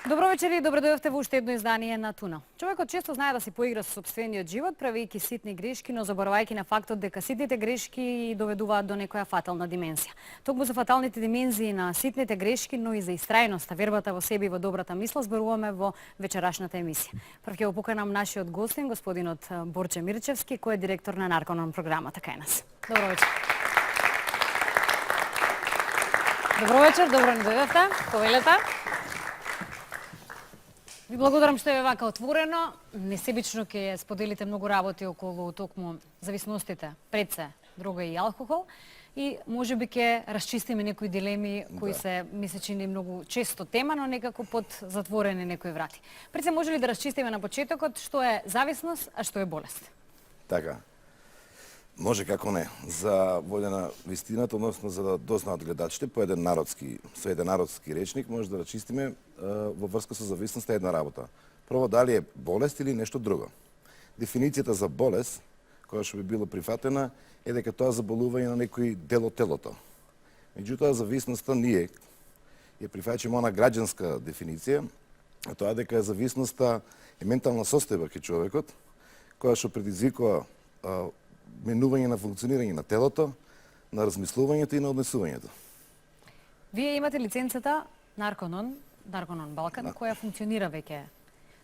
Добро вечер и добро дојдовте во уште едно издание на Туна. Човекот често знае да си поигра со сопствениот живот, правејќи ситни грешки, но заборавајќи на фактот дека ситните грешки доведуваат до некоја фатална димензија. Токму за фаталните димензии на ситните грешки, но и за истрајноста, вербата во себе и во добрата мисла зборуваме во вечерашната емисија. Прв ќе го поканам нашиот гостин, господинот Борче Мирчевски, кој е директор на Нарконом програмата кај нас. Добро вечер. Добро вечер, добро ни дојдовте. Повелете. Ви благодарам што е вака отворено. Несебично ќе споделите многу работи околу токму зависностите, пред се, дрога и алкохол. И можеби ќе расчистиме некои дилеми кои се, ми се чини многу често тема, но некако под затворени некои врати. Пред се може ли да расчистиме на почетокот што е зависност, а што е болест? Така. Може како не. За волја на вистината, односно за да дознаат гледачите, со еден народски речник може да расчистиме во врска со зависноста една работа. Прво, дали е болест или нешто друго. Дефиницијата за болест, која што би било прифатена, е дека тоа заболување на некој дел од телото. Меѓутоа, зависноста ние ја прифаќаме она граѓанска дефиниција, а тоа дека зависноста е ментална состојба кај човекот, која што предизвикува менување на функционирање на телото, на размислувањето и на однесувањето. Вие имате лиценцата Нарконон Балкан, која функционира веќе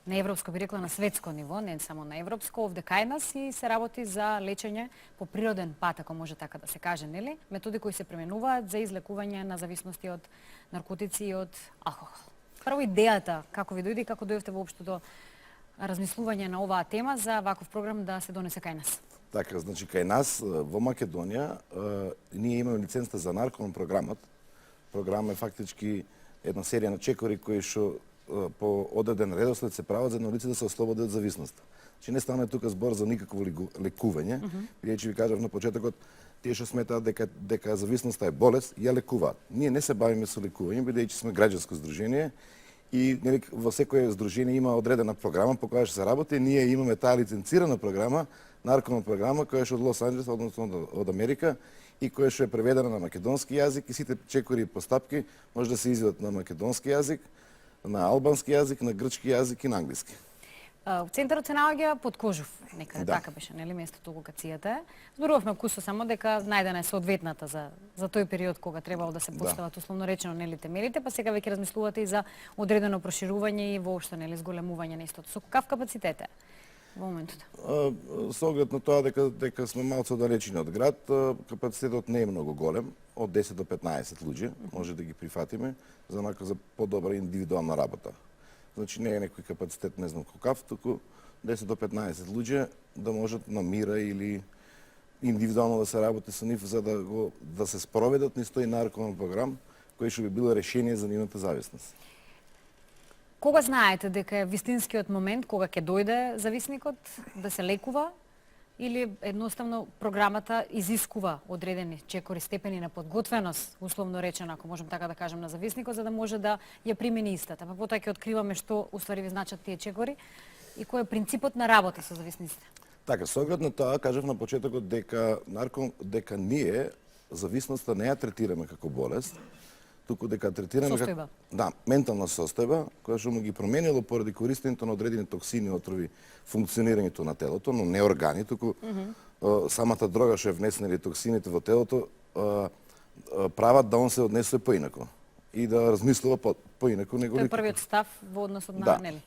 на европско, би рекла на светско ниво, не само на европско, овде кај нас и се работи за лечење по природен пат, ако може така да се каже, нели? Методи кои се применуваат за излекување на зависности од наркотици и од алкохол. Прво идејата, како ви дојде и како дојдовте воопшто до размислување на оваа тема за ваков програм да се донесе кај нас? Така, значи кај нас во Македонија ние имаме лицензата за Наркон програмат. Програм е фактички една серија на чекори кои што по одреден редослед се прават за едно лице да се ослободи од зависноста. Значи не стане тука збор за никакво лекување, бидејќи ви кажав на почетокот, тие што сметаат дека зависноста е болест, ја лекуваат. Ние не се бавиме со лекување, бидејќи сме граѓанско здружение и нели во секое здружение има одредена програма по која што се работи. Ние имаме таа лиценцирана програма, Наркон програма, која што од Лос Анџелес, односно од Америка, и која што е преведена на македонски јазик, и сите чекори и постапки може да се изведат на македонски јазик, на албански јазик, на грчки јазик и на англиски. Центарот се наоѓа под Кожув, некаде така беше, нели, местото локацијата е. Зборувавме вкусо само дека најдена е соодветната за тој период кога требало да се постават условно речено нели темелите, па сега веќе размислувате и за одредено проширување и воопшто нели зголемување на истото. Со какав капацитет е во моментот? Со оглед на тоа дека сме малку оддалечени од град, капацитетот не е многу голем, од 10 до 15 луѓе може да ги прифатиме за подобра индивидуална работа. Значи не е некој капацитет не знам какав, туку 10 до 15 луѓе да можат на мира или индивидуално да се работи со нив за да се спроведат низ тој наркоман програм кој што би било решение за нивната зависност. Кога знаете дека е вистинскиот момент кога ќе дојде зависникот да се лекува или едноставно програмата изискува одредени чекори степени на подготвеност, условно речено, ако можам така да кажам, на зависникот, за да може да ја примени истата. Па потоа ќе откриваме што уствари ви значат тие чекори и кој е принципот на работа со зависниците. Така, со оглед на тоа, кажав на почетокот дека ние зависноста не ја третираме како болест, туку дека третираме состојба. Ментална состојба, која што му ги променило поради користењето на одредени токсини, отрови, функционирањето на телото, но не органи, туку самата дрога што е внесена или токсините во телото прават да он се однесува поинако и да размислува поинако него. Тој е првиот став во однос на нели?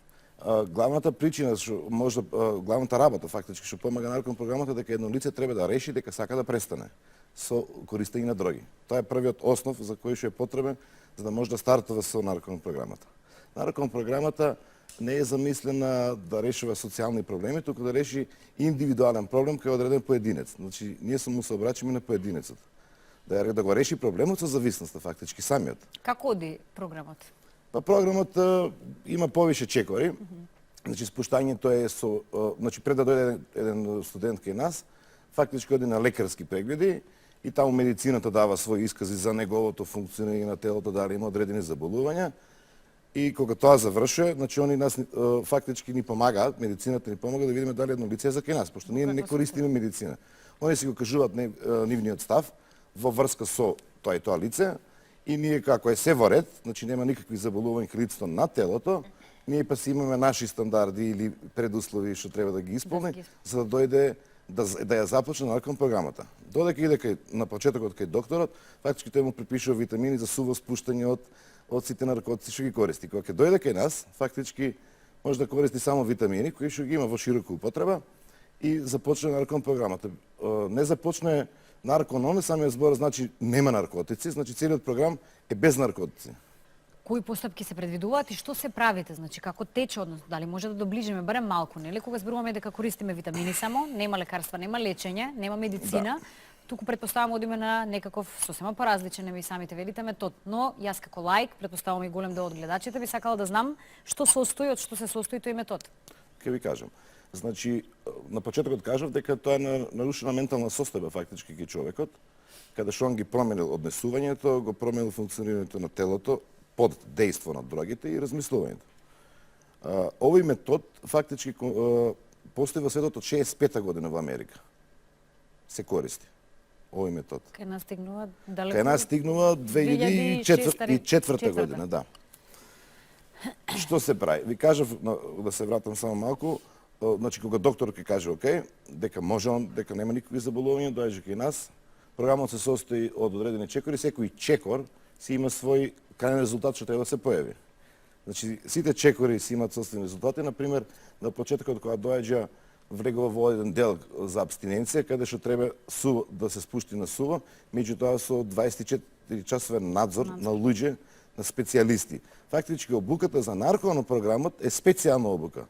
Главната причина што може главната работа фактички што помага Наркон програмата дека едно лице треба да реши дека сака да престане со користење на дроги. Тоа е првиот основ за кој што е потребен за да може да стартува со Наркон програмата. Наркон програмата не е замислена да решава социјални проблеми, туку да реши индивидуален проблем кој е одреден поединец. Значи ние се му се обраќаме на поединецот. Да го реши проблемот со зависноста фактички самиот. Како оди програмот? Па програмот има повише чекори. Значи спуштањето е со значи пред да дојде еден студент кај нас, фактички оди на лекарски прегледи и таму медицината дава своји искази за неговото функционирање на телото, дали има одредени заболувања. И кога тоа завршува, значи они нас фактички ни помагаат, медицината ни помага да видиме дали едно лице е за кај нас, пошто ние не користиме медицина. Они си го кажуваат нивниот став во врска со тоа и тоа лице И ние како е се во ред, значи нема никакви заболувања крилицата на телото, ние па си имаме наши стандарди или предуслови што треба да ги исполни, за да дојде да ја започне наркон програмата. Додека иде на почетокот кај докторот, фактички тој му припишува витамини за суво спуштање од сите наркотици што ги користи. Кога ќе дојде кај нас, фактички може да користи само витамини кои што ги има во широка употреба и започне наркон програмата. Не започне наркон, он самиот збор значи нема наркотици, значи целиот програм е без наркотици. Кои постапки се предвидуваат и што се правите? Значи како тече однос? Дали може да доближиме барем малку, нели? Кога зборуваме дека користиме витамини само, нема лекарства, нема лечење, нема медицина, туку предпоставам одиме на некаков сосема поразличен, нема и самите велите метод. Но јас како лаик, предпоставам и голем дел од гледачите, би сакала да знам што состои, од што се состои тој метод. Ке ви кажам. Значи, на почетокот кажав дека тоа е нарушена ментална состојба фактички кај човекот, каде што он ги променил однесувањето, го променил функционирањето на телото под дејство на дрогите и размислувањето. Овој метод фактички постои во светот од 65-та година во Америка. Се користи овој метод. Кај нас стигнува далеко. Кај нас стигнува 2004 година, да. Што се прави? Ви кажав, да се вратам само малку, значи кога доктор ќе каже окей, дека може он, дека нема никакви заболувања, доаѓа кај нас. Програмот се состои од одредени чекори, секој чекор си има свој крајен резултат што треба да се појави. Значи сите чекори си имаат собствени резултати, например, на почетокот кога доаѓа влегува во еден дел за абстиненција, каде што треба суво да се спушти на суво, меѓутоа со 24 часовен надзор на луѓе, на специјалисти. Фактички обуката за наркомано програмот е специјална обука.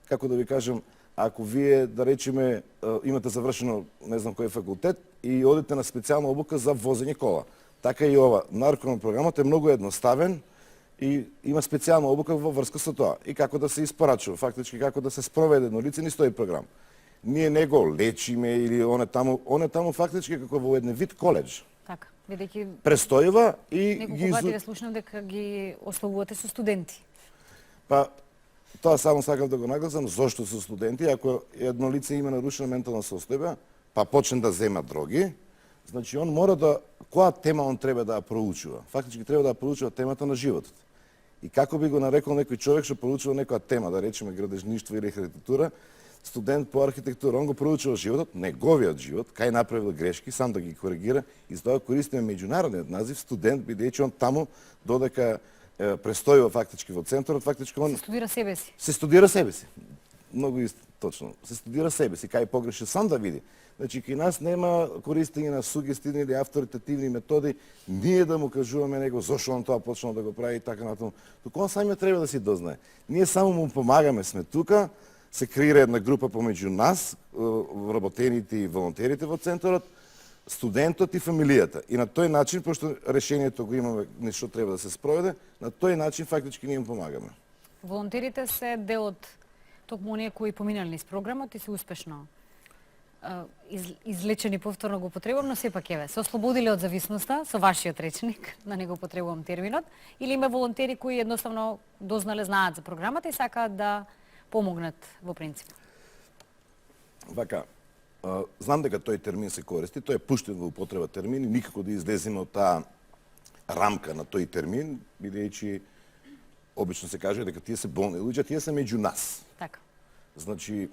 Како да ви кажам, ако вие, да речеме, имате завршено не знам кој факултет и одите на специјална обука за возење кола. Така и ова. Наркомано програмот е многу едноставен и има специјална обука во врска со тоа. И како да се испорачува, фактички како да се спроведе еднолицен и стои програм. Ние не го лечиме или он е таму фактички како во еден вид коледж. Така, бидејќи престојува и неколку пати да слушнав дека ги ословувате со студенти. Па тоа само сакав да го нагласам, зошто со студенти, ако едно лице има нарушена ментална состојба, па почне да зема дроги, значи он мора да која тема он треба да ја проучува. Фактички треба да ја проучува темата на животот. И како би го нарекол некој човек што проучува некоја тема, да речеме градежништво или архитектура, студент по архитектура, он го проучува животот, неговиот живот, кај направил грешки, сам да ги коригира, и за тоа користиме меѓународниот назив студент, бидејќи он таму додека престојува фактички во центарот, фактички он се студира себе си. Се студира себе си. Многу точно. Се студира себе си, кај погреши сам да види. Значи кај нас нема користење на сугестивни или авторитативни методи, ние да му кажуваме него зошто он тоа почнал да го прави и така натаму. Туку он самиот треба да си дознае. Ние само му помагаме, сме тука, се креира една група помеѓу нас, вработените и волонтерите во центарот, студентот и фамилијата. И на тој начин, пошто решението го имаме, нешто треба да се спроведе, на тој начин фактички ние им помагаме. Волонтерите се дел од токму оние кои поминали низ програмот и се успешно излечени, повторно го потребувам, но сепак еве, се ослободиле од зависноста со вашиот речник, на него потребувам терминот, или има волонтери кои едноставно дознале, знаат за програмата и сакаат да помогнат во принцип? Вака, знам дека тој термин се користи, тој е пуштен во употреба термин и никако да излеземе од таа рамка на тој термин, бидејќи обично се каже дека тие се болни луѓе, тие се меѓу нас. Така. Значи,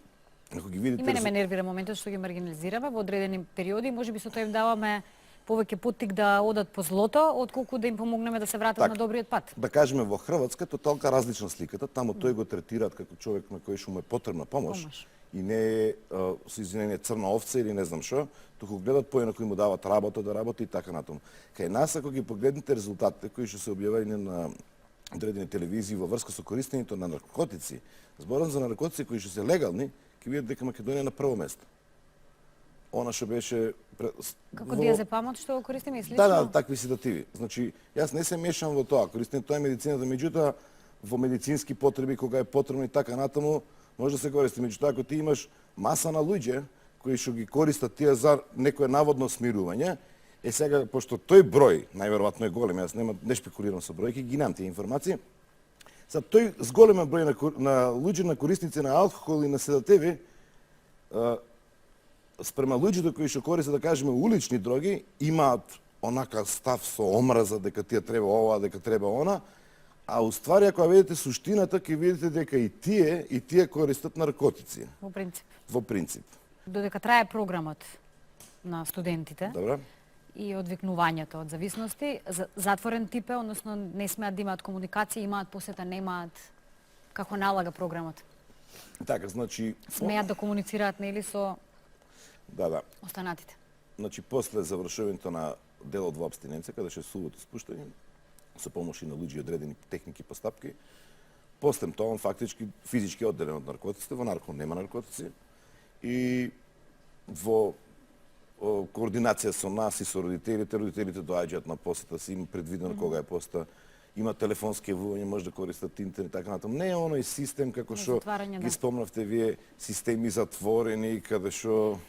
ако ги видите... И мене ме нервира моментот што ги маргинализираме во одредени периоди, можеби со тоа им даваме повеќе поттик да одат по злото, отколку да им помогнеме да се вратат на добриот пат. Да кажеме, во Хрватска тоталка различна сликата, таму тој го третираат како човек на кој што му е потребна помош. И не е, со извинение, црна овца или не знам што, туку гледат поинаку и му дават работа да работи и така натаму. Кај нас, ако ги погледнете резултатите кои што се објавени на одредени телевизии во врска со користењето на наркотици, зборам за наркотици кои што се легални, ќе видат дека Македонија е на прво место. Она што беше како диазепамот што го користиме и слично? Да, такви седативи. Значи, јас не се мешам во тоа, користење тоа е медицината, меѓутоа во медицински потреби кога е потребно и така натаму може да се користи. Меѓутоа ако ти имаш маса на луѓе кои што ги користат тие за некое наводно смирување, е сега пошто тој број најверојатно е голем, јас не шпекулирам со бројки, ги немам тие информации. За тој зголемен број на луѓе на корисници на алкохол и на седативи, спрема луѓето кои што користат, да кажеме, улични дроги, имаат онака став со омраза дека тие треба ова, дека треба она, а уствари ако ја видите суштината, ќе видите дека и тие користат наркотици. Во принцип. Во принцип. Додека трае програмот на студентите Добро? и одвикнувањето од зависности, затворен тип е, односно не смеат да имаат комуникација, имаат посета, немаат, како налага програмот. Така, значи... Смеат да комуницираат, нели, со Да. останатите. Значи, после завршувањето на делот во абстиненција, каде ше сувото спуштање, со помош и на луѓе одредени техники и постапки, после тоа он фактички физички одделен од наркотиците, во наркон нема наркотици, и во координација со нас и со родителите доаѓаат на посета, си има предвидено кога е посета, има телефонски јавување, може да користат интернет, така натаму. Не е оној систем како што ги спомнавте вие, системи затворени, каде што...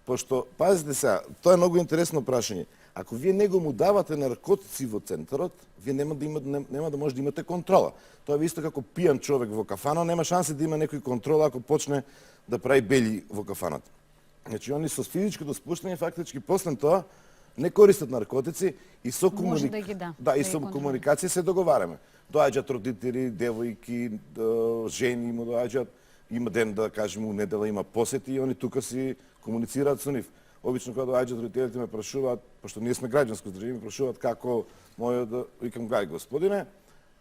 Пошто, пазите сега, тоа е многу интересно прашање. Ако вие него му давате наркотици во центарот, вие нема да може да имате контрола. Тоа е исто како пијан човек во кафана, нема шанси да има некој контрола ако почне да прави бели во кафаната. Значи, они со физичкото спуштање, фактички, после тоа, не користат наркотици и со комуникација се договараме. Доаѓаат родители, девојки, жени му доаѓаат, има ден, да кажеме, недела има посети и они тука си комуницираат со нив. Обично кога доаѓаат родителите ме прашуваат, пошто ние сме граѓанско здружение, ме прашуваат како мојот да викам гај господине,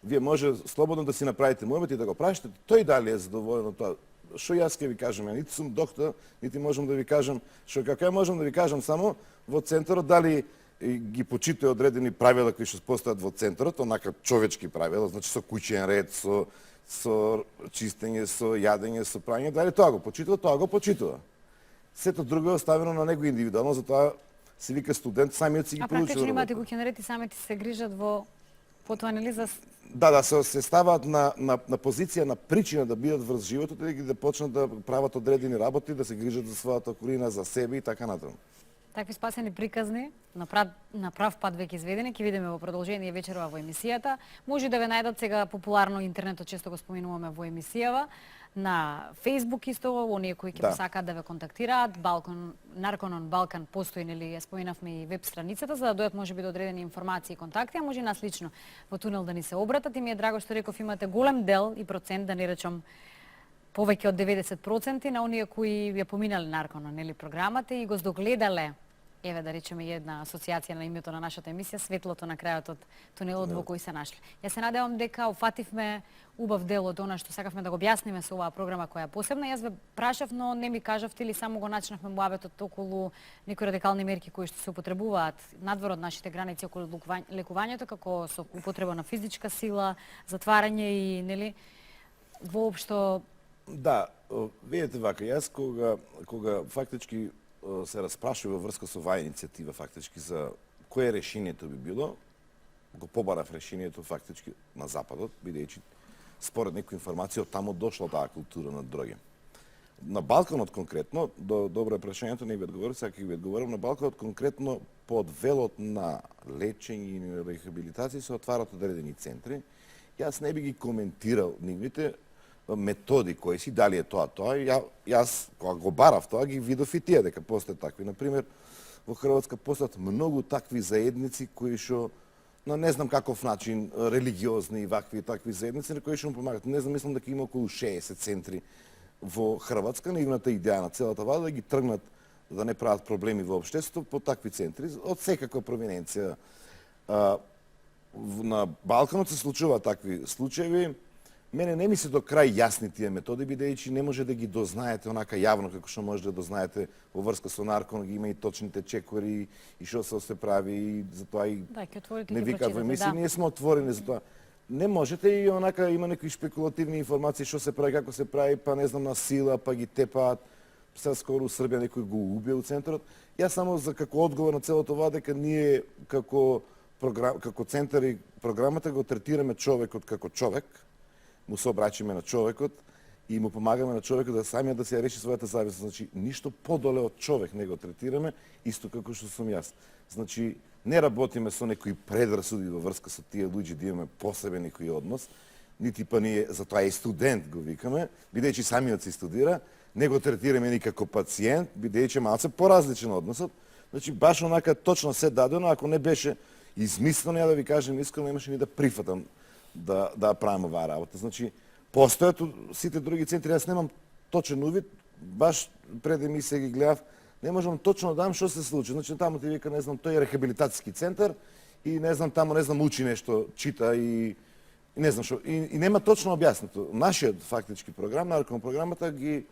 вие може слободно да си направите мојот и да го прашате, тој дали е задоволен од тоа. Што јас ќе ви кажам, нити сум доктор, нити можам да ви кажам, што како ја можам да ви кажам само во центарот дали ги почитува одредени правила кои што постојат во центарот, онака човечки правила, значи со куќен ред, со чистење, со јадење, со прање, дали тоа го почитува. Сето друго е оставено на него индивидуално, затоа се вика студент, самиот си ги получува. А практично имате куќен ред и самите се грижат во потоа, нели, за... Да, се ставаат на позиција, на причина да бидат врз животот и да почнат да прават одредени работи, да се грижат за својата околина, за себе и така натаму. Такви спасени приказни, на прав пат веќе изведени, ќе видиме во продолжение вечерва во емисијата. Може да ве најдат сега популарно интернетот, често го споминуваме во емисијава, на Facebook исто, оние кои ќе посакаат да ве контактираат, Нарконон Балкан постои, нели, ја споменавме и веб страницата, за да дојдат можеби до одредени информации и контакти, а може и нас лично во тунел да ни се обратат и ми е драго што реков имате голем дел и процент, да не речам повеќе од 90% на оние кои ја поминале Нарконон, нели, програмата и го здогледале, еве да речеме една асоциација на името на нашата емисија, светлото на крајот од тунелот во кој се нашли. Јас се надевам дека уфативме убав дел од она што сакавме да го објасниме со оваа програма која е посебна. Јас ве прашав, но не ми кажавте или само го начнавме муабетот околу некои радикални мерки кои што се употребуваат надвор од нашите граници околу лекувањето, како со употреба на физичка сила, затварање и, нели, воопшто... Да, видите вака, јас кога фактички се распрашува врска со оваа иницијатива фактички за кое решението би било, го побарав решението фактички на Западот, бидејќи според некои информации од таму дошла таа култура на дроги. На Балканот конкретно, добро е прашањето, не ви одговорив, сега ќе ви одговорам, на Балканот конкретно под велот на лечење и на рехабилитација се отварат одредени центри. Јас не би ги коментирал нивните методи кои си, дали е тоа. Јас, кога го барав тоа, ги видов и тие, дека постојат такви. Например, во Хрватска постојат многу такви заедници кои што на не знам каков начин, религиозни и вакви и такви заедници, на кои што му помагат. Не знам, мислам дека има околу 60 центри во Хрватска. Наивната идеја на целата влада да ги тргнат да не прават проблеми во општеството по такви центри, од секаква провиненција. На Балканот се случуваат такви случаи. Мене не ми се до крај јасни тие методи, бидејќи не може да ги дознаете онака јавно како што може да дознаете во врска со наркон, ги има и точните чекори и што се прави и затоа и не викаат во емисија, ние сме отворени за тоа. Не можете и онака има некои шпекулативни информации што се прави, како се прави, па не знам на сила, па ги тепаат. Сега скоро у Србија некој го убија у центарот. Јас само за како одговор на целото ова дека ние како центар и програмата го третираме човекот како човек, му се обраќаме на човекот и му помагаме на човекот да самиот да се реши својата зависност. Значи, ништо подоле од човек не го третираме, исто како што сум јас. Значи, не работиме со некои предрасуди во врска со тие луѓе да имаме посебен некој однос, нити па ние, затоа и студент го викаме, бидејќи самиот се студира, не го третираме ни како пациент, бидејќи малце поразличен односот, Значи баш онака точно се дадено, ако не беше измислено, ја да ви кажем искрено, немаше ни да прифатам да правим оваа работа. Значи постојат сите други центри, јас немам точен увид, баш пред емисија ги гледав, не можам точно да дам што се случи. Значи таму ти вика, не знам, тој е рехабилитацијски центар и не знам таму учи нешто, чита и не знам што, и нема точно објаснето. Нашиот фактички програм, нарком програмата ги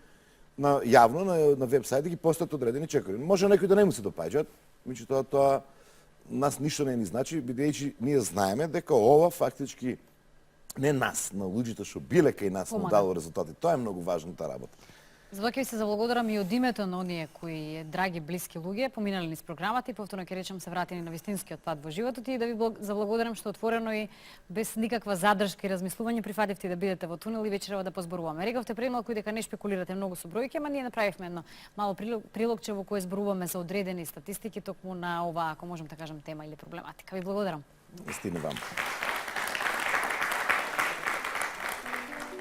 јавно на веб-сајт ги постојат одредени чекори. Може некои да не му се допаѓаат, меѓутоа тоа нас ништо не ни значи, бидејќи ние знаеме дека ова фактички не нас, на луѓето што биле кај нас му дало резултати. Тоа е многу важна таа работа. За тоа ќе ви се заблагодарам и од името на оние кои драги, блиски луѓе, поминали низ програмата и повторно ќе речам се вратени на вистинскиот пат во животот и да ви заблагодарам што отворено и без никаква задршка и размислување прифативте да бидете во тунел и вечерва да позборуваме. Рековте пред малку дека не шпекулирате многу со бројки, ама ние направивме едно мало прилогче во кое зборуваме за одредени статистики токму на ова, ако можам да кажам, тема или проблематика. Ви благодарам. Истина вам.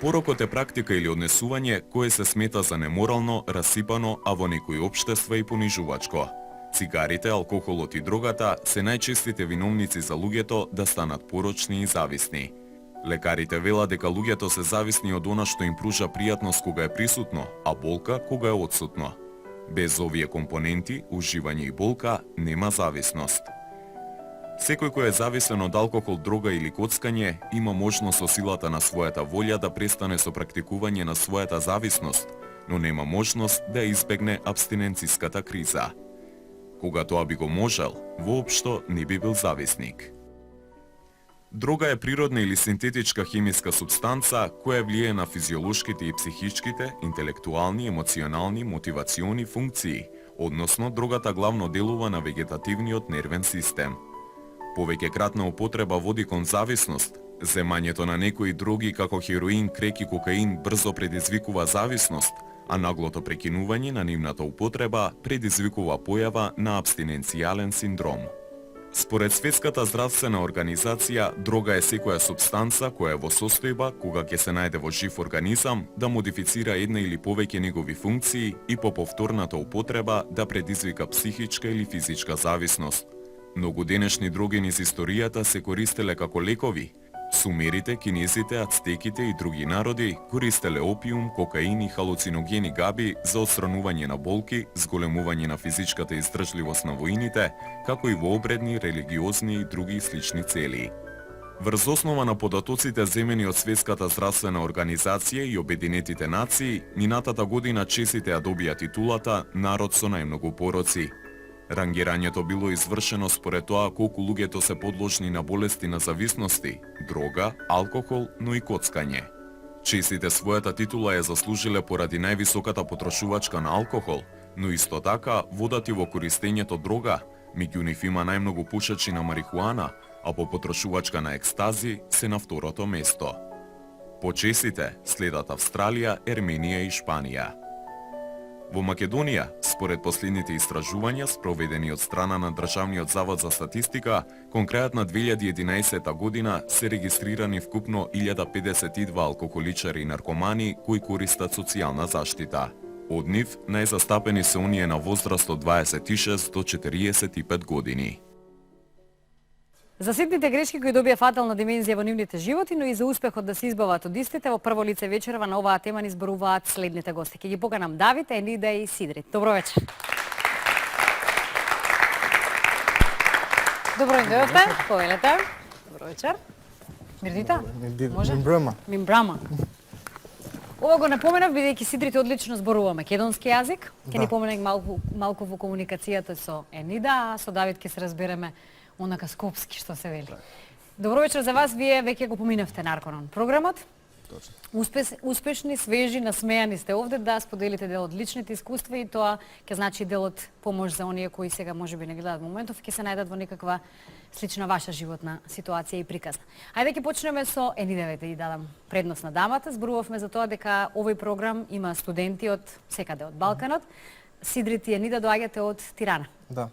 Порокот е практика или однесување кое се смета за неморално, расипано, а во некои општества и понижувачко. Цигарите, алкохолот и дрогата се најчестите виновници за луѓето да станат порочни и зависни. Лекарите велат дека луѓето се зависни од она што им пружа пријатност кога е присутно, а болка кога е отсутно. Без овие компоненти, уживање и болка, нема зависност. Секој кој е зависен од алкохол, дрога или коцкање, има можност со силата на својата волја да престане со практикување на својата зависност, но нема можност да избегне абстиненциската криза. Кога тоа би го можел, воопшто не би бил зависник. Дрога е природна или синтетичка хемиска супстанца која влијае на физиолошките и психичките, интелектуални, емоционални, мотивациони функции, односно дрогата главно делува на вегетативниот нервен систем. Повеќе кратна употреба води кон зависност. Земањето на некои дроги како хероин, крек и кокаин брзо предизвикува зависност, а наглото прекинување на нивната употреба предизвикува појава на абстиненцијален синдром. Според Светската здравствена организација, дрога е секоја супстанца која е во состојба, кога ќе се најде во жив организам, да модифицира една или повеќе негови функции и по повторната употреба да предизвика психичка или физичка зависност. Многу денешни дроги низ историјата се користеле како лекови. Сумерите, кинезите, ацтеките и други народи користеле опиум, кокаин и халуциногени габи за отстранување на болки, зголемување на физичката издржливост на воините, како и во обредни, религиозни и други слични цели. Врз основа на податоците земени од Светската здравствена организација и Обединетите нации, минатата година чесите ја добија титулата Народ со најмногу пороци. Рангирањето било извршено според тоа колку луѓето се подложни на болести на зависности, дрога, алкохол, но и коцкање. Чесите својата титула ја заслужиле поради највисоката потрошувачка на алкохол, но исто така водат и во користењето дрога, меѓу нив има најмногу пушачи на марихуана, а по потрошувачка на екстази се на второто место. По чесите следат Австралија, Ерменија и Шпанија. Во Македонија, според последните истражувања спроведени од страна на Државниот завод за статистика, кон крајот на 2011 година се регистрирани вкупно 1052 алкохоличари и наркомани кои користат социјална заштита. Од нив, најзастапени се оние на возраст од 26 до 45 години. За ситните грешки кои добија фатална димензија во нивните животи, но и за успехот да се избават од истите, во прво лице вечерва на оваа тема ни зборуваат следните гости. Ќе ги поканам Давид, Енида и Сидрит. Добро вечер. Добро им дојдовте. Повелете. Добро вечер. Мирдита? Може? Мимбрама. Мимбрама. Ова го напоменав, бидејќи Сидрит одлично зборува македонски јазик. Ќе ни поминеме малку во комуникацијата со Енида, а со Давид ќе се разбереме онака скопски, што се вели. Добро вечер за вас, вие веќе го поминавте Нарконон програмот. Точно. Успешни, свежи, насмејани сте овде да споделите дел од личните искуства и тоа ќе значи дел од помош за оние кои сега можеби не гледаат моментов и ќе се најдат во некаква слична ваша животна ситуација и приказна. Ајде ќе почнеме со Енида, да ја дадам предност на дамата. Зборувавме за тоа дека овој програм има студенти од секаде од Балканот. Сидрит и Енида доаѓате од Тирана. Да.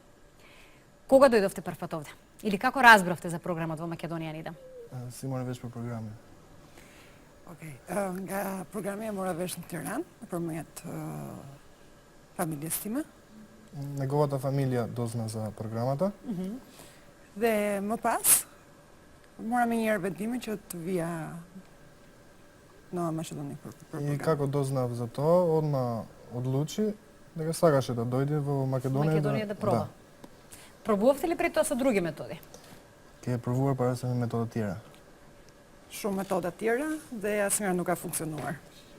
Кога дојдовте првпат овде? Или како разбравте за програмот во Македонија, Енида? Симона веќе по програми. Програмија мора да беше на Тиран, на мојот фамилија стима. Неговата фамилија дозна за програмата. Dhe më pas, mora me njerë vendimin që të vija në Maqedoni për И program. како дознав за тоа, одма одлучи дека сакаше да дојде во Македонија. Македонија да проба. Пробувавте ли при тоа со други методи? Ќе ја пробува para се метода тjera. Shumë metoda tjera dhe asnjëra nuk ka funksionuar.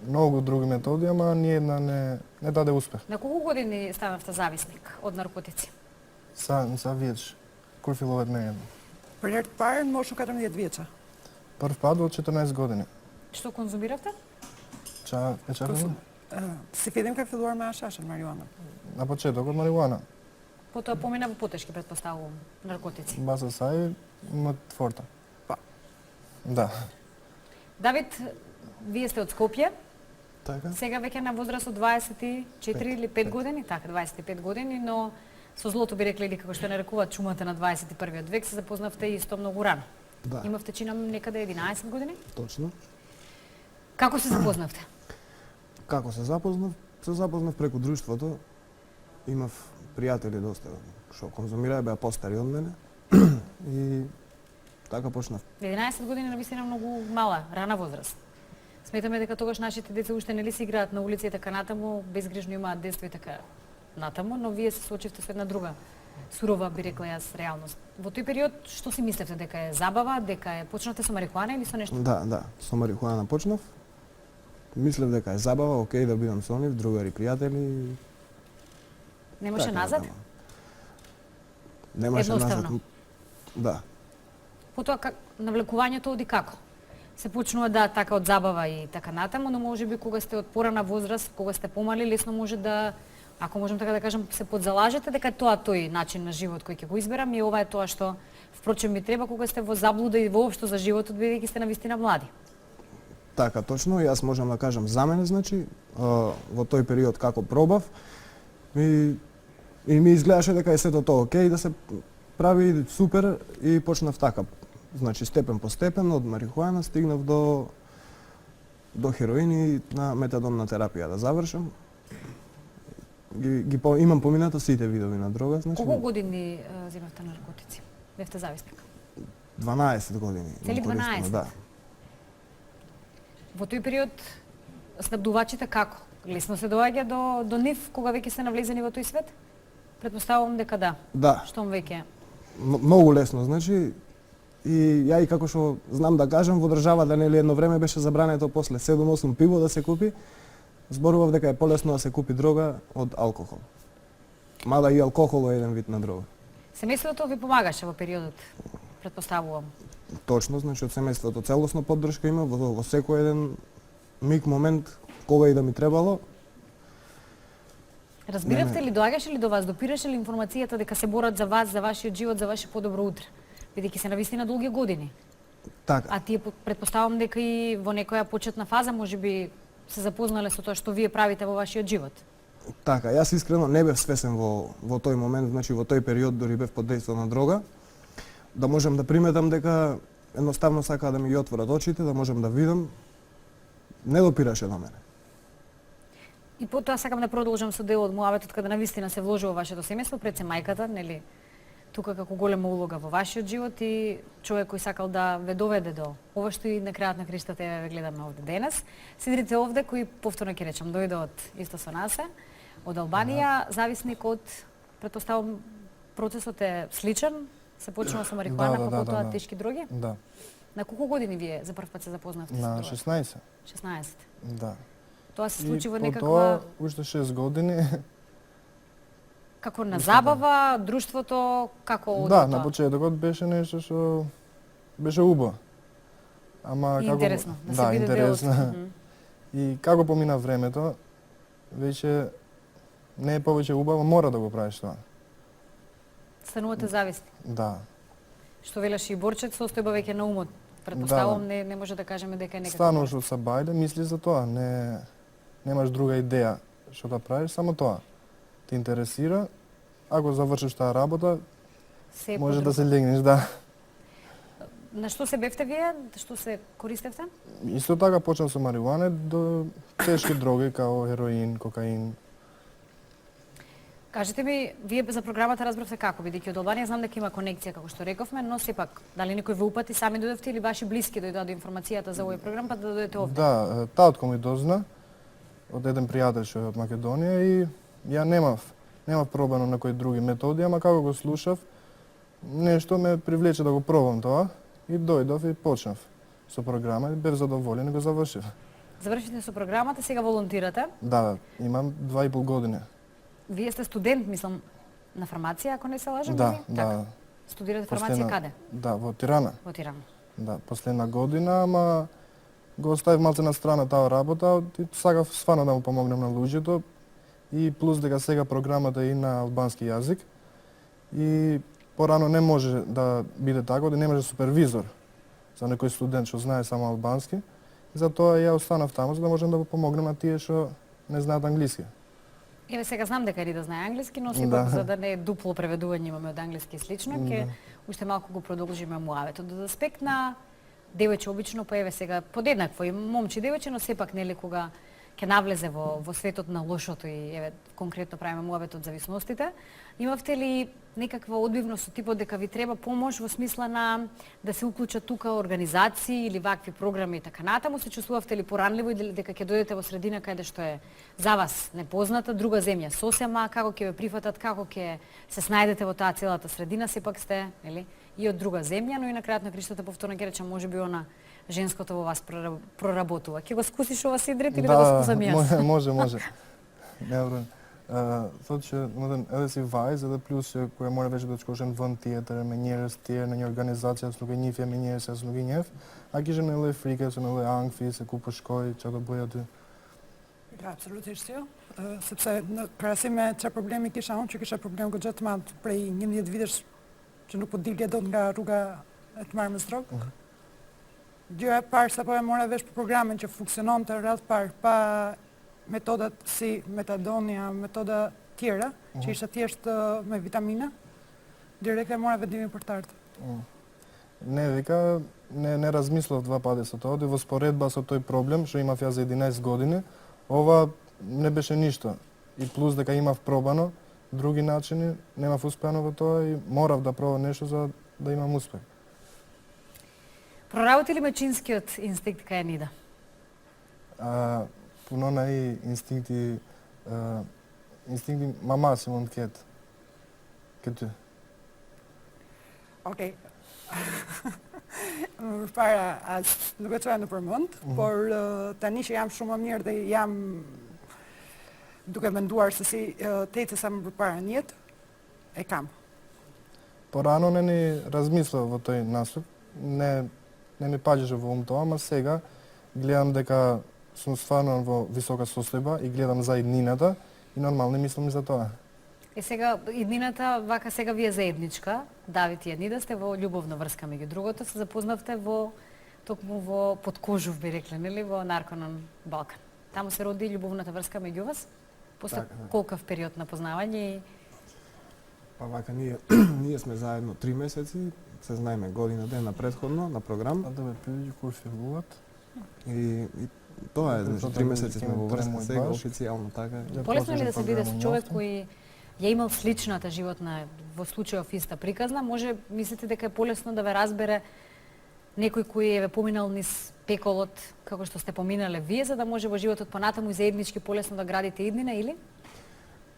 Многу други методи, ама ни една не даде успех. На колку години станавте зависник од наркотици? Sa vjeç, kur fillohet me jedhë? Për herë të parë në moshën 14 vjeça. Prv pad во 14 години. Што конзумиравте? Qa e qafë? Si fillim ka filluar me hashashën, marijuana. На почетокот марихуана. Потоа помина во потешки, претпоставувам, наркотици. Баса сај më të forta. Pa. Да. Давид, вие сте од Скопје, Така? сега веќе на возраст од 24 или 5 години, така, 25 години, но со злото би рекле или како што нарекуваат чумата на 21 век, се запознавте исто многу рано. Да, Имавте чинам некаде 11 години? точно. Како се запознавте? Како се запознав? Се запознав преку друштвото. Имав пријатели доста што конзумираа, беа постари од мене. И така почнав. 11 години навистина многу мала, рана возраст. Сметаме дека тогаш нашите деца уште нели си играат на улица и така натаму, безгрижно имаат детство и така натаму, но вие се соочивте со една друга сурова, би рекла јас, реалност. Во тој период, што си мислевте, дека е забава, дека е почнавте со марихуана или со нешто? Да, со марихуана почнав. Мислев дека е забава, окей да бидам со нив, другари, пријатели. Немаше Така, назад? ама. Немаше назад. Едноставно. Да. Потоа навлекувањето оди како? Се почнува да така од забава и така натаму, но можеби кога сте од порана возраст, кога сте помали, лесно може да, ако можам така да кажам, се подзалажете дека тоа тој начин на живот кој ќе го изберам и ова е тоа што впрочем ми треба кога сте во заблуда и воопшто за животот бидејќи сте навистина млади. Така, точно. Јас можам да кажам за мене, значи, во тој период како пробав, и ми изгледаше дека е сето тоа окей, да се прави супер и почнав така. Значи, степен по степен, од марихуана стигнав до хероин и на метадонна терапија да завршам. Имам помината сите видови на дрога, значи. Колку години земавте наркотици? Бевте зависник? 12 години. Цели го користам, 12? Да. Во тој период снабдувачите како? Лесно се доаѓа до нив кога веќе сте навлезени во тој свет? Претпоставувам дека да. Да. Штом веќе Многу лесно, значи. И ја и како што знам да кажам, во државата нели едно време беше забрането после 7-8 пиво да се купи. Зборував дека е полесно да се купи дрога од алкохол. Мада и алкохол е еден вид на дрога. семејството ви помагаше во периодот, претпоставувам. Точно, значи од семејството целосно поддршка има во секој еден миг, момент, кога и да ми требало. Разбиравте ли, доаѓаше ли до вас, допираше ли информацијата дека се борат за вас, за вашиот живот, за ваше подобро утре? Бидејќи се навистина долги години. Така. А тие претпоставувам дека и во некоја почетна фаза можеби се запознале со тоа што вие правите во вашиот живот. Така, јас искрено не бев свесен во тој момент, значи во тој период дори бев под дејство на дрога, да можам да приметам дека едноставно сака да ми ги отворат очите, да можам да видам, не допираше до мене. И потоа сакам да продолжам со делот муабетот каде навистина се вложи во вашето семејство, пред се мајката, нели, тука како голема улога во вашиот живот и човек кој сакал да ве доведе до ова што и на крајот на криштата ве гледаме овде денес. Сидрите овде кои повторно ќе речам дојде од исто со нас од Албанија, зависник од, претпоставам, процесот е сличен, се почнува со марихуана, па потоа тешки дроги. Да. На колку години вие за прв пат се запознавте со На тоа? 16. 16. Да. Тоа се случи во И некаква потоа, уште 6 години, како на забава, друштвото, како од да, тоа? на почетокот беше нешто што беше убаво. Ама И како интересно, да се да, биде интересно. дел од- Мгм. И како помина времето, веќе не е повеќе убаво, мора да го правиш тоа. Станувате зависни. Да. Што велеше и Борчет, состојба веќе на умот. Претпоставувам, не може да кажеме дека е некако. Стануваш од сабајле, мислиш за тоа, немаш друга идеја што да правиш, само тоа. Те интересира, ако завршиш таа работа, Се е може да подруг. се легнеш, да. На што се бевте вие? Што се користевте? Исто така почнав со марихуана до тешки дроги као хероин, кокаин. Кажете ми, вие за програмата разбравте како, бидејќи од Албанија знам дека има конекција, како што рековме, но сепак, дали некој ве упати, сами дојдовте или ваши блиски дојдоа до информацијата за овој програм, па да дојдете овде? Да, татко ми дозна од еден пријател што е од Македонија и ја немав пробано на кои други методи, ама како го слушав, нешто ме привлече да го пробам тоа и дојдов и почнав со програма и бев задоволен и го завршив. Завршите со програмата, сега волонтирате. Да, имам 2,5 години. Вие сте студент, мислам, на фармација, ако не се лажам, Да, или? да. Така. Студирате фармација каде? Да, во Тирана. Во Тирана. Да, последна година, ама го оставив малце на страна таа работа и сакав стварно да му помогнам на луѓето и плюс дека сега програмата е и на албански јазик и порано не може да биде така, да не може супервизор за некој студент што знае само албански. Затоа ја останав таму за да можам да го помогнам на тие што не знаат англиски. Еве сега знам дека Рида знае англиски, но сепак Да. за да не е дупло преведување имаме од англиски и слично, ќе уште малку го продолжиме муавето. Од аспект на девојче обично, па еве сега подеднакво и момче и девојче, но сепак нели кога ќе навлезе во светот на лошото и еве конкретно правиме муавет од зависностите, имавте ли некаква одбивност со типот дека ви треба помош во смисла на да се уклучат тука организации или вакви програми и така натаму, се чувствувавте ли поранливо или дека ќе дојдете во средина каде што е за вас непозната, друга земја сосема, како ќе ве прифатат, како ќе се снајдете во таа целата средина, сепак сте, нели, и од друга земја, но и на крајот на криштата повторно ќе речам, можеби она женското во вас проработува. Ќе го скусиш ова Сидрит или да го скусам јас? Може. Добро. Thot që, më thënë, edhe si vajzë, edhe plus që kur e mora vesh do të shkosh në vend tjetër, me njerëz tjerë, në një organizacië as nuk e njihje me njerëz as nuk i njeh, a kishe në lloj frike, se në lloj angthi, se ku po shkoj, çfarë do bëj aty? Ja, absolutisht jo. Sepse në krahasim me çfarë problemi kisha unë, që kisha problem goxha të madh prej 11 vitesh që nuk po dilje dot nga rruga e të marrë me drogë. Gjëja e parë sapo e mora vesh për programin që funksiononte rreth parë pa metodat si metadonia, metoda tjera, që ishte thjesht me vitamina, direkt e mora vendimin për të ardhur. Ne vika ne razmislov dva pade sa тоа, во споредба со тој проблем што имав ја за 11 години, ова не беше ништо. И плюс дека имав пробано други начини, немав успеано во тоа и морав да пробам нешто за да имам успех. Проработи ли мачинскиот инстинкт кај Нида? Punon ai instinkti ma masi mund të ketë këtë. Okej. Më para as nuk e çoja në përmend, por tani që jam shumë më mirë dhe jam duke menduar se si tete sa më përpara në jetë, e kam. Порано не ни размислав во тој насоп, не ни паѓаше во ум тоа, ама сега гледам дека сум стварно во висока состојба и гледам за иднината и нормално мислам и за тоа. И сега иднината, вака сега вие заедничка, Давид и Нида сте во љубовна врска меѓу другото, се запознавте токму во подкожув би рекле, нели, во Нарконон Балкан. Таму се роди љубовната врска меѓу вас? После колкав период на познавање и Па вака, ние сме заедно 3 месеци, се знаеме година дена предходно на програм. Да ме питајќи кој филмуват. И тоа е, значи 3 месеци сме во врска сега, официјално така. полесно ли да се биде со човек кој ја имал сличната животна во случајов иста приказна, може мислите дека е полесно да ве разбере некој кој е ве поминал низ пеколот како што сте поминале вие, за да може во животот понатаму и заеднички полесно да градите иднина, или?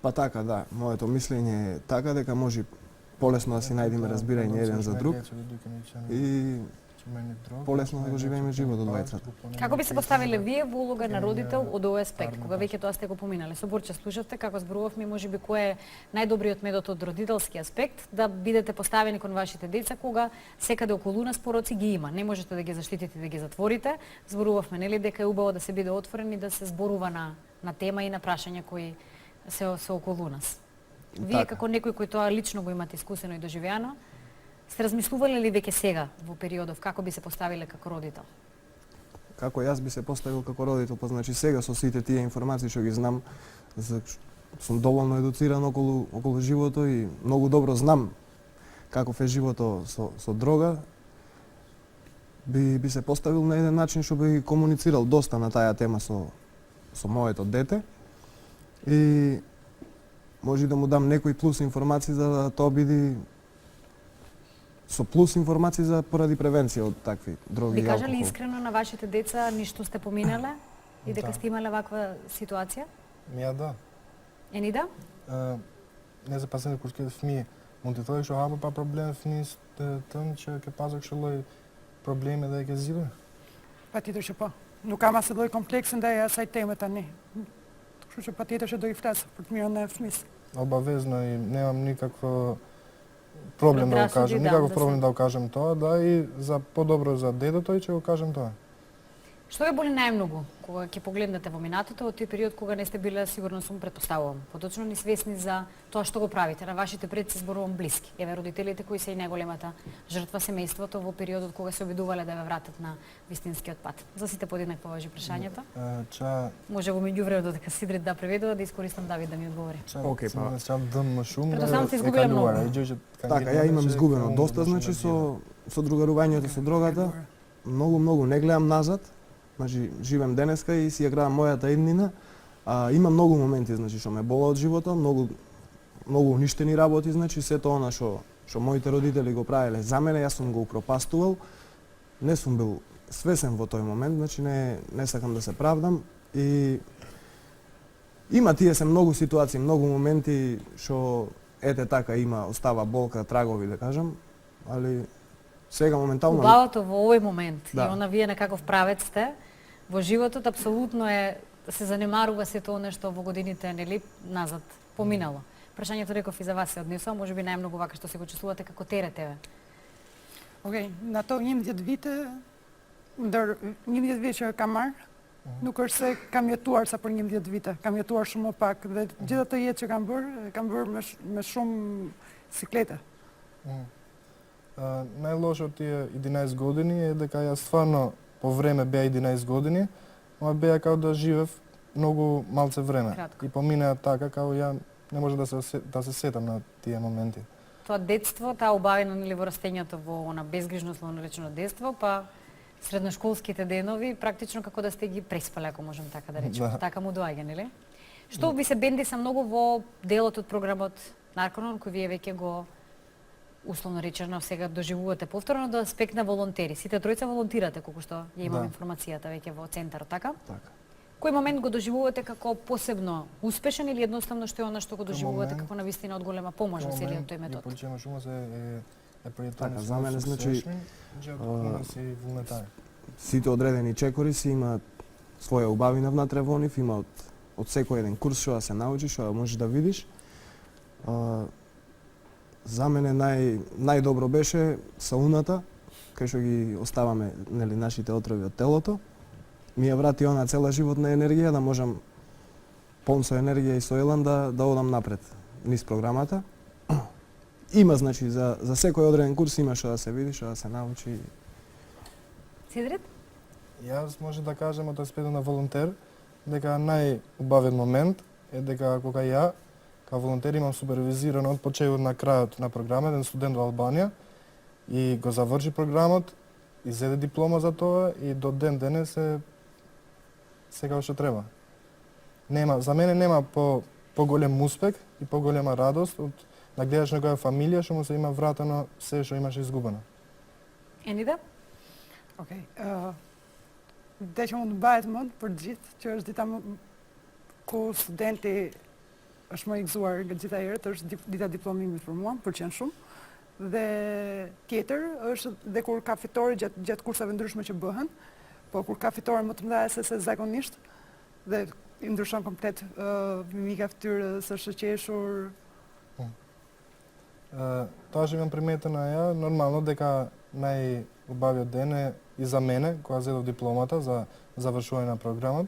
Па така, да, моето мислење е така дека може полесно да си најдеме разбирање еден за друг и полесно да го живееме животот двајцата. Како би се поставиле вие во улога на родител од овој аспект, кога веќе тоа сте го поминале? Со Борче слушавте како зборувавме, можеби кој е најдобриот метод од родителски аспект да бидете поставени кон вашите деца кога секаде околу нас пороци ги има. Не можете да ги заштитите и да ги затворите. Зборувавме нели дека е убаво да се биде отворен и да се зборува на тема и на прашања кои се околу нас. Вие како некој кој тоа лично го имате искусено и доживеано, сте размислувале ли веќе сега во периодов како би се поставиле како родител? Како јас би се поставил како родител, па значи сега со сите тие информации што ги знам, сум доволно едуциран околу животот и многу добро знам каков е животот со дрога. Би се поставил на еден начин што би комуницирал доста на таа тема со моето дете. И може да му дам некои плюс информации за да тоа биде со плюс информации за поради превенција од такви дроги Би и кажали алкохол. искрено на вашите деца ништо сте поминале и дека Да. сте имале ваква ситуација? Ја да. Енида? Не запасен курски в ми monitorig så har vi bare problemet finnes den që pasok shëlloj probleme dhe e ke zgjidhur? Patjetër që po. Nuk kam asnjë lloj kompleksi ndaj asaj teme tani. Kështu që patjetër që do i flas për të mirën e fëmisë. Obavezno i nemam nikakvo problem da го Предрасуди, кажем, да, никаков да проблем се- да го кажем тоа, да и за подобро за детето и ќе го кажем тоа. Што ве боли најмногу кога ќе погледнете во минатото од тој период кога не сте биле, сигурно сум претпоставувам, поточно ни свесни за тоа што го правите, на вашите предци зборувам блиски. Еве родителите кои се и најголемата жртва семејството во периодот кога се обидувале да ве вратат на вистинскиот пат. За сите подеднак поважи прашањето. Qa Може во меѓувреме додека Сидрит да преведува да искористам Давид да ми одговори. Окей, па. qa dëm më shumë Pretpostavljam se e izgubile kaluar, mnogo. ai gjë që ka Така, ngjitur ја имам që изгубено unë доста, do shumë значи da gjej. со другарувањето со дрогата, многу не гледам назад. Значи живеем денеска и си ја градам мојата иднина. Има многу моменти, значи што ме бола од животот, многу уништени работи, значи сето она што моите родители го правеле за мене, јас сум го упропастувал. Не сум бил свесен во тој момент, значи не сакам да се правдам и има тие се многу ситуации, многу моменти што ете така има, остава болка, трагови да кажам, али сега моментално Убавото во овој момент Да. и она вие некаков правец сте во животот апсолутно е да се занемарува сето она што во годините нели назад поминало. Прашањето реков и за вас се однесува, можеби најмногу вака што се го чувствувате како терете ве. Okej, në ato 11 vite, ndër 11 vite që kam marrë, nuk është se kam jetuar sa për 11 vite, kam jetuar shumë më pak dhe gjithë ato jetë që kam bërë me shumë siklete. Најлошо тие 11 години е дека јас стварно по време беа 11 години, ама беа као да живев многу малце време. Кратко. И поминаа така као ја не може да се сетам на тие моменти. Тоа детство, таа убавина нели во растењето во она безгрижносно наречено детство, па средношколските денови практично како да сте ги преспале, ако можам така да речем. Да. Така му доаѓа, нели? Што ви се бендиса многу во делот од програмот Нарконон, кој вие веќе го условно речено сега доживувате повторно до аспект на волонтери. Сите тројца волонтирате, колку што ја имам Да. информацијата веќе во центарот, така? така. Кој момент го доживувате како посебно успешен или едноставно што е она што го доживувате момент- како на вистина од голема помош во целиот тој И метод? поличема шума се е пријатно. Така, за мене, значи, си волонтари. Сите одредени чекори си имаат своја убавина внатре во нив, има од секој еден курс што да се научиш, што да можеш да видиш. За мене најдобро беше сауната, кај што ги оставаме нели нашите отрови од телото. Ми ја врати она цела животна енергија да можам полн со енергија и со елан да одам напред низ програмата. Има значи за секој одреден курс има што да се види, што да се научи. Сидрит? Јас може да кажем од аспектот на волонтер дека најубавен момент е дека кога ја као волонтер имам супервизиран од почетокот на крајот на програма еден студент во Албанија и го заврши програмот, изеде диплома за тоа и до ден денес е сега што треба. За мене нема поголем успех и поголема радост од да гледаш некоја фамилија што му се има вратено се што имаше изгубено. Енида? Okej. Dita që mund të mbahet mend për të gjithë, që është dita ku studenti është më i gëzuar nga gjitha herët, është dita diplomimit për mua, pëlqen shumë. Dhe tjetër është dhe kur ka fitore gjatë kurseve ndryshme që bëhen, po kur ka fitore më të mëdha se zakonisht dhe i ndryshon komplet mimika e fytyrës, është shoqeshur. Тоа што имам приметено ја, нормално дека најубавиот ден е и за мене, кога зедов дипломата за завршување на програмот,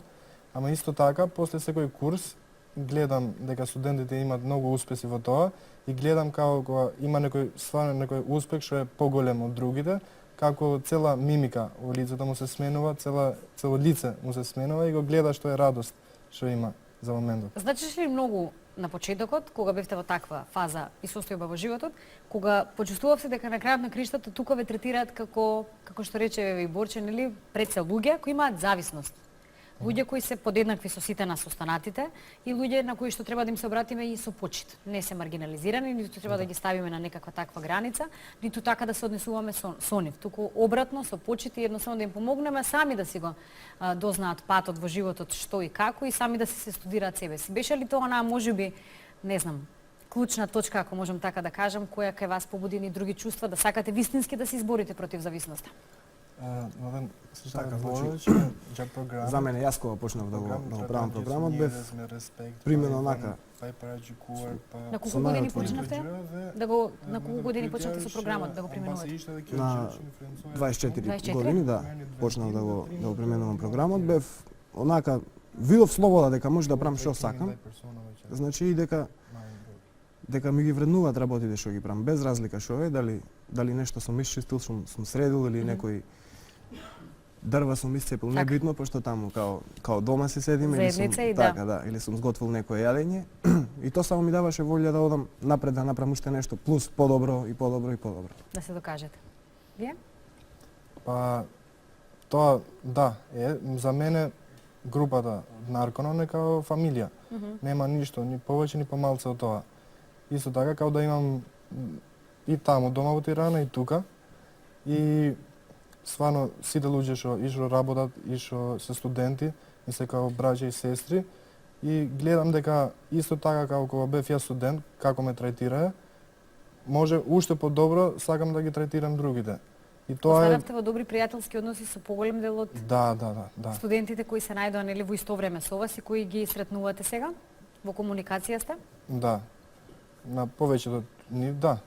ама исто така, после секој курс, гледам дека студентите имаат многу успеси во тоа и гледам како кога има некој успех што е поголем од другите, како цела мимика во лицето му се сменува, цело лице му се сменува и го гледа што е радост што има за моментот. Значиш ли многу на почетокот, кога бевте во таква фаза и состојба во животот, кога почувствував се дека на крајот на криштата тука ве третираат како што рече и Борче, нели, пред се луѓе кои имаат зависност. Луѓе кои се подеднакви со сите нас останатите и луѓе на кои што треба да им се обратиме и со почит. Не се маргинализирани, ниту треба да ги ставиме на некаква таква граница, ниту така да се однесуваме со нив. Туку обратно, со почит и едноставно да им помогнеме сами да си го дознаат патот во животот што и како и сами да се студираат себе си. Беше ли тоа онаа можеби, не знам, клучна точка, ако можам така да кажам, која кај вас побуди ни други чувства, да сакате вистински да се изборите против зависноста? Така, За мене, јас кога почнав да го правам програмот, бев примерно онака. На колку години почнавте? На колку години почнавте со програмот да го применувате? На 24 години, да, почнав да го применувам програмот, бев онака видов слобода дека може да правам што сакам. Значи и дека ми ги вреднуваат работите што ги правам, без разлика што е, дали нешто сум исчистил, сум средил или некој дрва сум исцепил, не битно, пошто таму као дома се седиме или сум така, да, или сум сготвил некое јадење и тоа само ми даваше волја да одам напред да направам уште нешто плюс подобро и подобро и подобро. Да се докажете. Вие? Па тоа да, за мене групата Нарконон е као фамилија. Нема ништо, ни повеќе ни помалце од тоа. Исто така као да имам и таму дома во Тирана и тука. И стварно сите луѓе што работат и што се студенти, и се као браќа и сестри, и гледам дека исто така како кога бев ја студент, како ме третираа, може уште подобро сакам да ги третирам другите. И тоа останавте во добри пријателски односи со поголем дел од Да. студентите кои се најдоа нели во исто време со вас и кои ги сретнувате сега? Во комуникација сте? Да. На повеќето нив, да.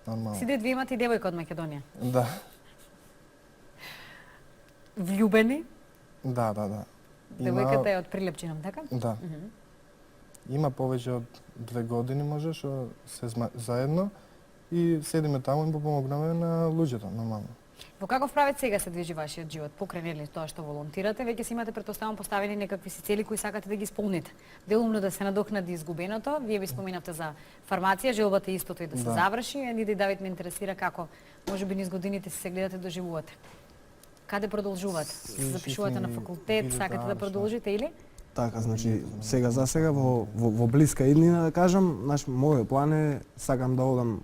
Нормално. Сите две имате и девојка од Македонија. Да. Влюбени? Да. Девојката е од Прилепчина, така? Да. Има повеќе од 2 години може што се заедно и седиме таму и помогнаме на луѓето, нормално. Во каков правец сега се движи вашиот живот? Покрај нели тоа што волонтирате, веќе си имате претпоставам поставени некакви си цели кои сакате да ги исполните. Делумно да се надокнади изгубеното, вие би споминавте за фармација, желбата е истото и да се заврши, и Давид ме интересира како можеби низ годините се гледате доживувате. Каде продолжувате? Се запишувате на факултет, сакате да продолжите или? Така, значи сега за сега во блиска иднина да кажам, мојот план е сакам да одам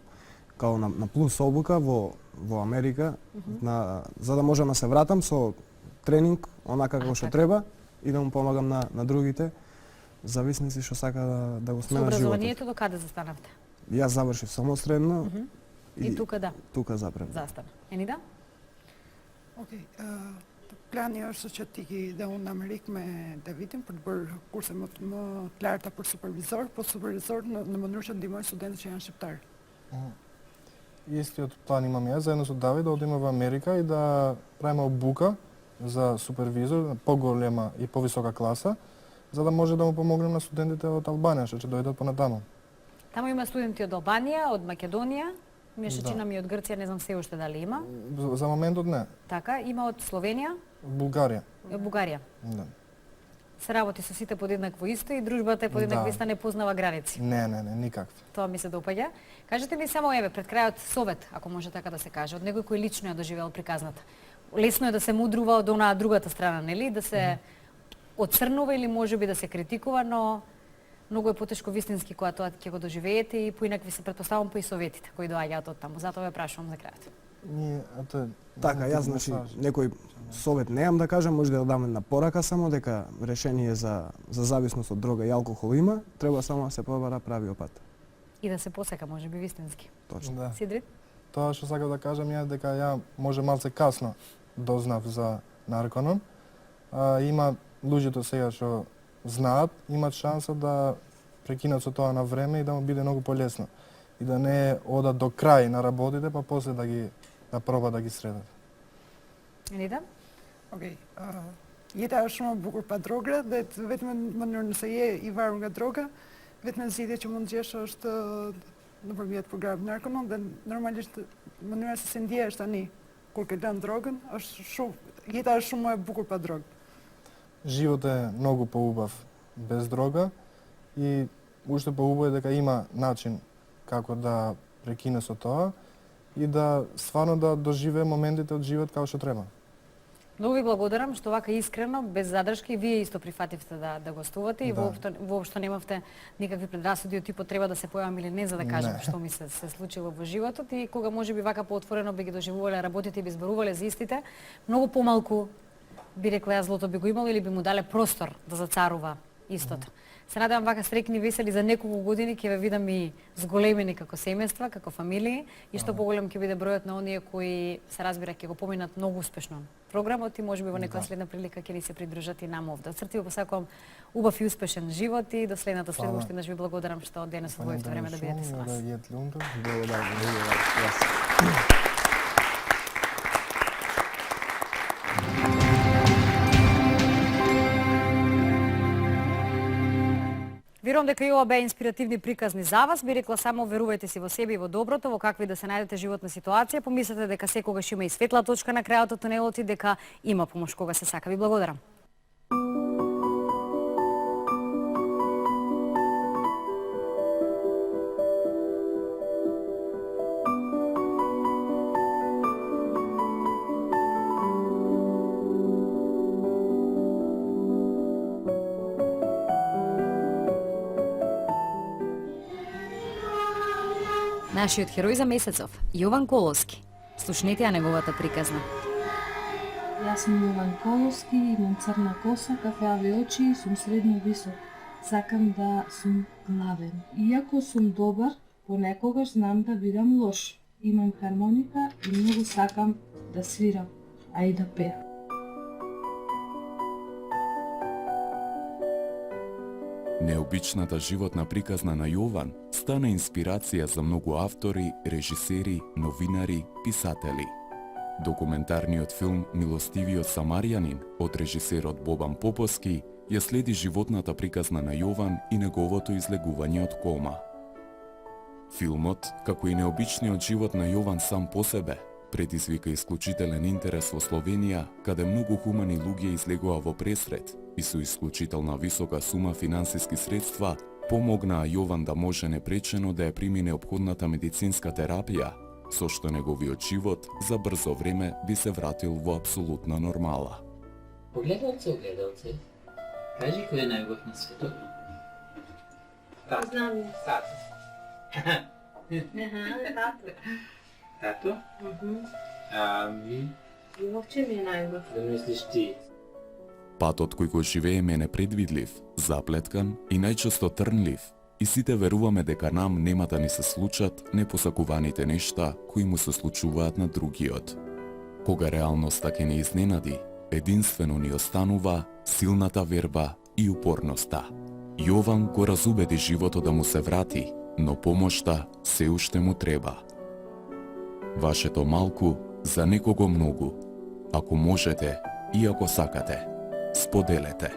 као на плюс обука во Америка, за да можам да се вратам со тренинг онака како што треба и да му помагам на другите зависници што сака да го сменат животот. Со образованието до каде застанавте? Јас завршив само средно и тука да. Тука запрем. Застана. Енида? Океј, плани është që ti dhe unë në Amerikë me Davidin për të bërë kurse më të larta për supervizor, po supervizor në mënyrë që ndihmoj studentët që janë shqiptarë. Истиот план имам јас заедно со Давид да одиме во Америка и да правиме обука за супервизор, поголема и повисока класа, за да може да му помогнем на студентите од Албанија што ќе дојдат понатаму. Таму има студенти од Албанија, од Македонија, меше чина ми од Грција, не знам се уште дали има. За моментот не. Така, има од Словенија, Бугарија. од Бугарија. Да. Се работи со сите подеднакво исто и дружбата е подеднакво иста, не познава граници. Не, никакви. Тоа ми се допаѓа. Кажете ми само пред крајот совет, ако може така да се каже, од некој кој лично ја доживеал приказната. Лесно е да се мудрува од онаа другата страна, нели? Да се оцрнува или можеби да се критикува, но многу е потешко вистински кога тоа ќе го доживеете и поинакви се претпоставам по и советите кои доаѓаат од таму. Затоа ве прашувам за крајот. Така, јас значи некој совет неам да кажам, може да дам на порака само дека решение за зависност од дрога и алкохол има, треба само да се побара правиот пат. И да се посека, може би вистински. Точно. Да. Сидрит? Тоа што сакам да кажам е дека ја може малце касно дознав за Нарконон. Има луѓето сега што знаат, имат шанса да прекинат со тоа на време и да му биде многу полесно. И да не одат до крај на работите, па после да проба да ги средат. Енида? Okej, jeta është shumë e bukur pa droga dhe vetëm në mënyrë nëse je i varur nga droga, vetëm zgjidhja që mund të gjesh është nëpërmjet programit Narconon dhe normalisht mënyra se si ndjehesh tani kur ke lënë drogën jeta është shumë e bukur pa drogë. Живот е многу поубав без дрога и уште поубаво е дека има начин како да прекине со тоа и да стварно да доживее моментите од живот како што треба. Многу ви благодарам што вака искрено, без задршки, вие исто прифативте да гостувате и воопшто немавте никакви предрасуди од типот треба да се појавам или не за да кажам што ми се случило во животот и кога можеби вака поотворено би ги доживувале работите и би зборувале за истите, многу помалку би рекла ја злото би го имало или би му дале простор да зацарува истото. Се надевам вака среќни весели за неколку години ќе ве видам и зголемени како семејства, како фамилии и што поголем ќе биде бројот на оние кои се разбира ќе го поминат многу успешно програмот и можеби во некоја следна прилика ќе ни се придружат и нам овде. Од срце ви посакувам убав и успешен живот и до следната следба уште еднаш ви благодарам што денес одвоивте време да бидете со нас. Верувам дека и ова беа инспиративни приказни за вас. Би рекла само верувајте си во себе и во доброто, во какви да се најдете животна ситуација. Помислете дека секогаш има и светла точка на крајот од тунелот и дека има помош кога се сака. Ви благодарам. Нашиот херој за месецов, Јован Коловски. Слушнете ја неговата приказна. Јас сум Јован Коловски, имам црна коса, кафеави очи и сум средно висок. Сакам да сум главен. Иако сум добар, понекогаш знам да бидам лош. Имам хармоника и многу сакам да свирам, а и да пеам. Необичната животна приказна на Јован стана инспирација за многу автори, режисери, новинари, писатели. Документарниот филм Милостивиот самарјанин од режисерот Бобан Поповски ја следи животната приказна на Јован и неговото излегување од кома. Филмот, како и необичниот живот на Јован сам по себе, предизвика исклучителен интерес во Словенија, каде многу хумани луѓе излегува во пресрет и со исклучителна висока сума финансиски средства помогнаа Јован да може непречено да ја прими неопходната медицинска терапија, со што неговиот живот за брзо време би се вратил во апсолутна нормала. Огледалце, кажи кој е најубав на светот? Знам. Тато. Тато. Тато? Ами... Вовче ми е најубав. Да мислиш ти? Патот кој го живееме е непредвидлив, заплеткан и најчесто трнлив, и сите веруваме дека нам нема да ни се случат непосакуваните нешта кои му се случуваат на другиот. Кога реалноста ќе не изненади, единствено ни останува силната верба и упорноста. Јован го разубеди животот да му се врати, но помошта се уште му треба. Вашето малку за некого многу. Ако можете и ако сакате, споделете.